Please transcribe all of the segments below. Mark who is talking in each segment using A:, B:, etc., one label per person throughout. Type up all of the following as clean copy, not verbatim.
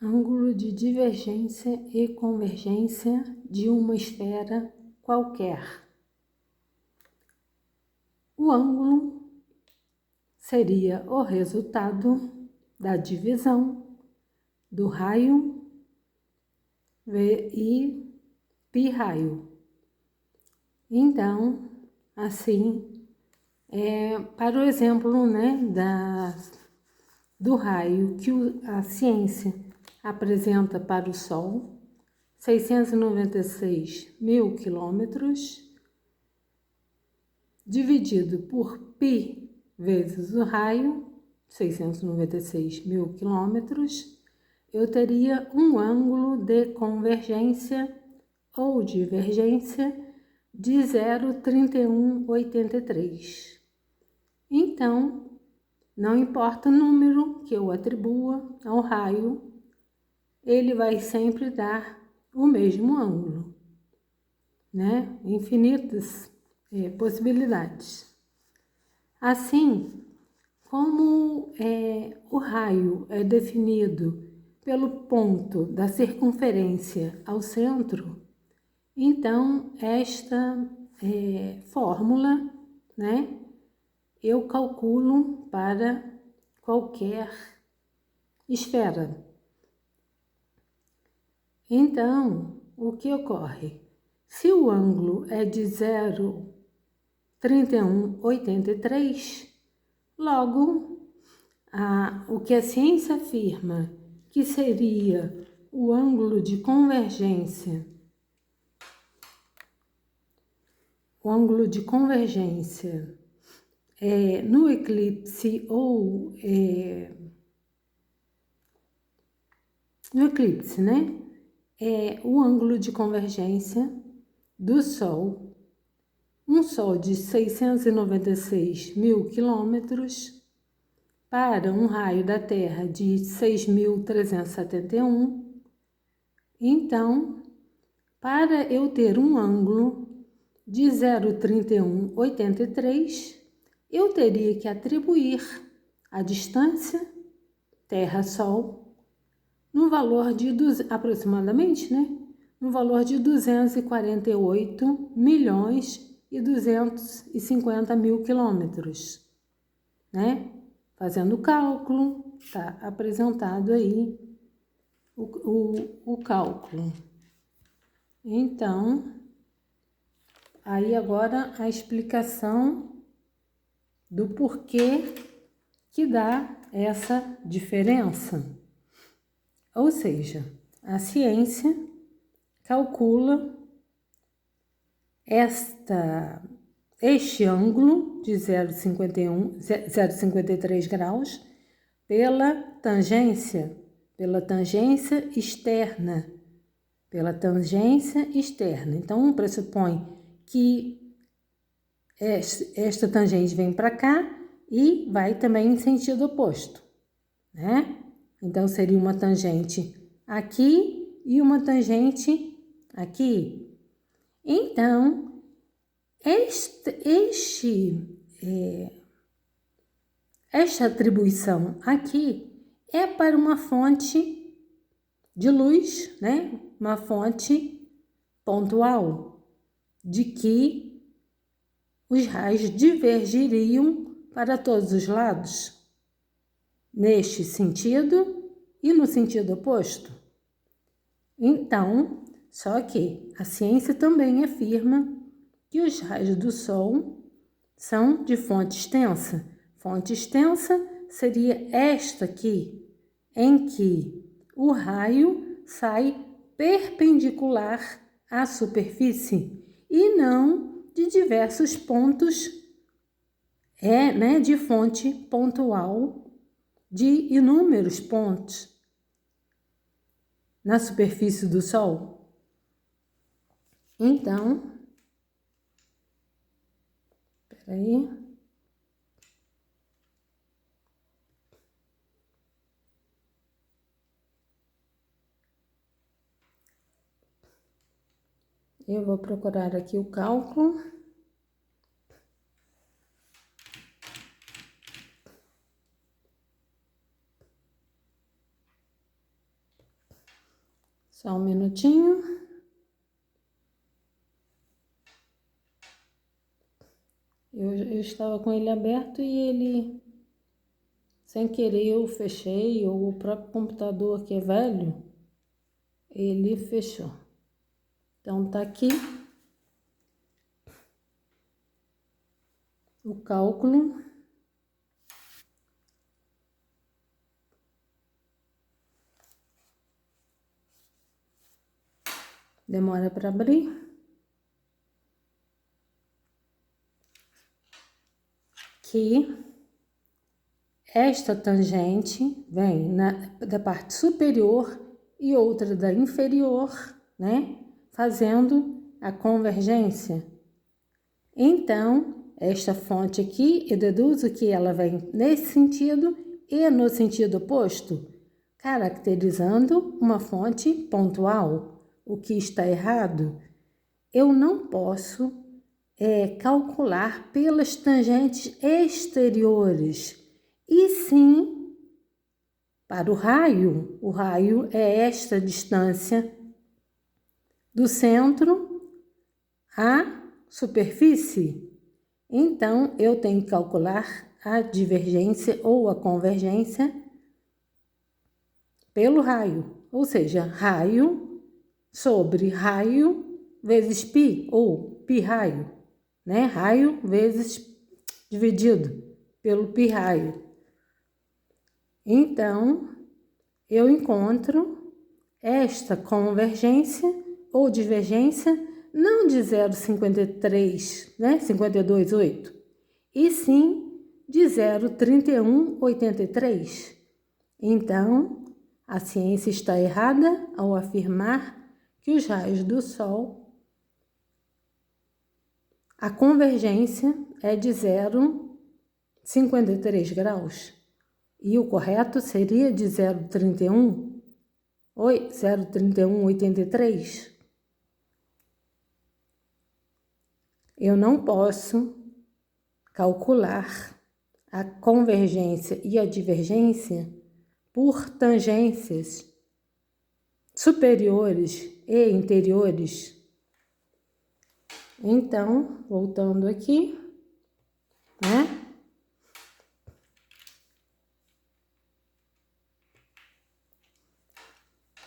A: Ângulo de divergência e convergência de uma esfera qualquer. O ângulo seria o resultado da divisão do raio e π-raio. Então, assim, para o exemplo, né, do raio que a ciência apresenta para o Sol, 696 mil quilômetros, dividido por π vezes o raio, 696 mil quilômetros, eu teria um ângulo de convergência ou divergência de 0,3183. Então, não importa o número que eu atribua ao raio, ele vai sempre dar o mesmo ângulo, né? Infinitas possibilidades. Assim, como o raio é definido pelo ponto da circunferência ao centro, então esta fórmula, né, eu calculo para qualquer esfera. Então, o que ocorre? Se o ângulo é de 0,3183, logo, o que a ciência afirma que seria o ângulo de convergência, no eclipse ou no eclipse, né? É o ângulo de convergência do Sol, um Sol de 696 mil quilômetros, para um raio da Terra de 6.371. Então, para eu ter um ângulo de 0,3183, eu teria que atribuir a distância Terra-Sol no valor de aproximadamente, né? No valor de 248 milhões e 250 mil quilômetros, né? Fazendo o cálculo, tá apresentado aí o cálculo. Então, aí agora a explicação do porquê que dá essa diferença. Ou seja, a ciência calcula este ângulo de 0,53 graus pela tangência externa. Então, pressupõe que esta tangente vem para cá e vai também em sentido oposto, né? Então, seria uma tangente aqui e uma tangente aqui. Então, esta atribuição aqui é para uma fonte de luz, né? Uma fonte pontual, de que os raios divergiriam para todos os lados, neste sentido e no sentido oposto. Então, só que a ciência também afirma que os raios do Sol são de fonte extensa. Fonte extensa seria esta aqui, em que o raio sai perpendicular à superfície e não de diversos pontos, né, de fonte pontual de inúmeros pontos na superfície do Sol. Então, peraí. Eu vou procurar aqui o cálculo. Só um minutinho. Eu estava com ele aberto e ele, sem querer, eu fechei, ou o próprio computador que é velho, ele fechou. Então, tá aqui o cálculo. Demora para abrir. Que esta tangente vem da parte superior e outra da inferior, né? Fazendo a convergência. Então, esta fonte aqui, eu deduzo que ela vem nesse sentido e no sentido oposto, caracterizando uma fonte pontual. O que está errado? Eu não posso calcular pelas tangentes exteriores, e sim para o raio. O raio é esta distância do centro à superfície. Então, eu tenho que calcular a divergência ou a convergência pelo raio, ou seja, raio sobre raio vezes π, ou π raio, né? Raio vezes dividido pelo π raio. Então, eu encontro esta convergência ou divergência não de 0,53, né? 52,8, e sim de 0,3183. Então, a ciência está errada ao afirmar que os raios do Sol, a convergência é de 0,53 graus. E o correto seria de 0,3183. Eu não posso calcular a convergência e a divergência por tangências superiores e interiores. Então, voltando aqui, né?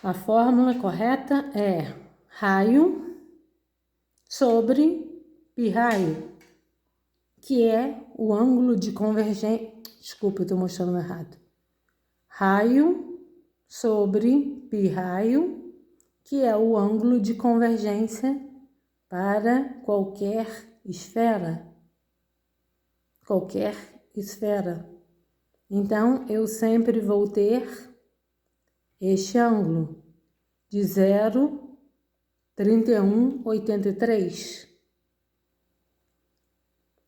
A: A fórmula correta é raio sobre π raio, que é o ângulo de convergência. Desculpa, eu estou mostrando errado. Raio sobre π raio, que é o ângulo de convergência para qualquer esfera. Qualquer esfera. Então, eu sempre vou ter este ângulo de 0,3183.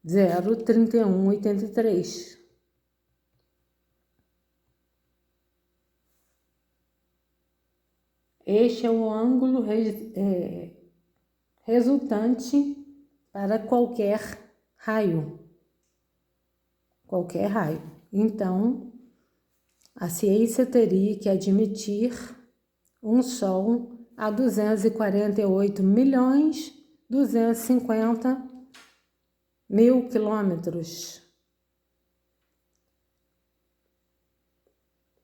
A: 0,3183. Este é o ângulo resultante para qualquer raio. Qualquer raio. Então, a ciência teria que admitir um Sol a 248.250.000 quilômetros.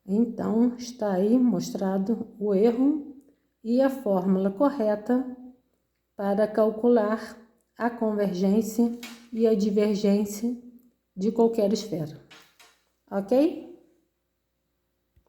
A: Então, está aí mostrado o erro e a fórmula correta para calcular a convergência e a divergência de qualquer esfera. Ok?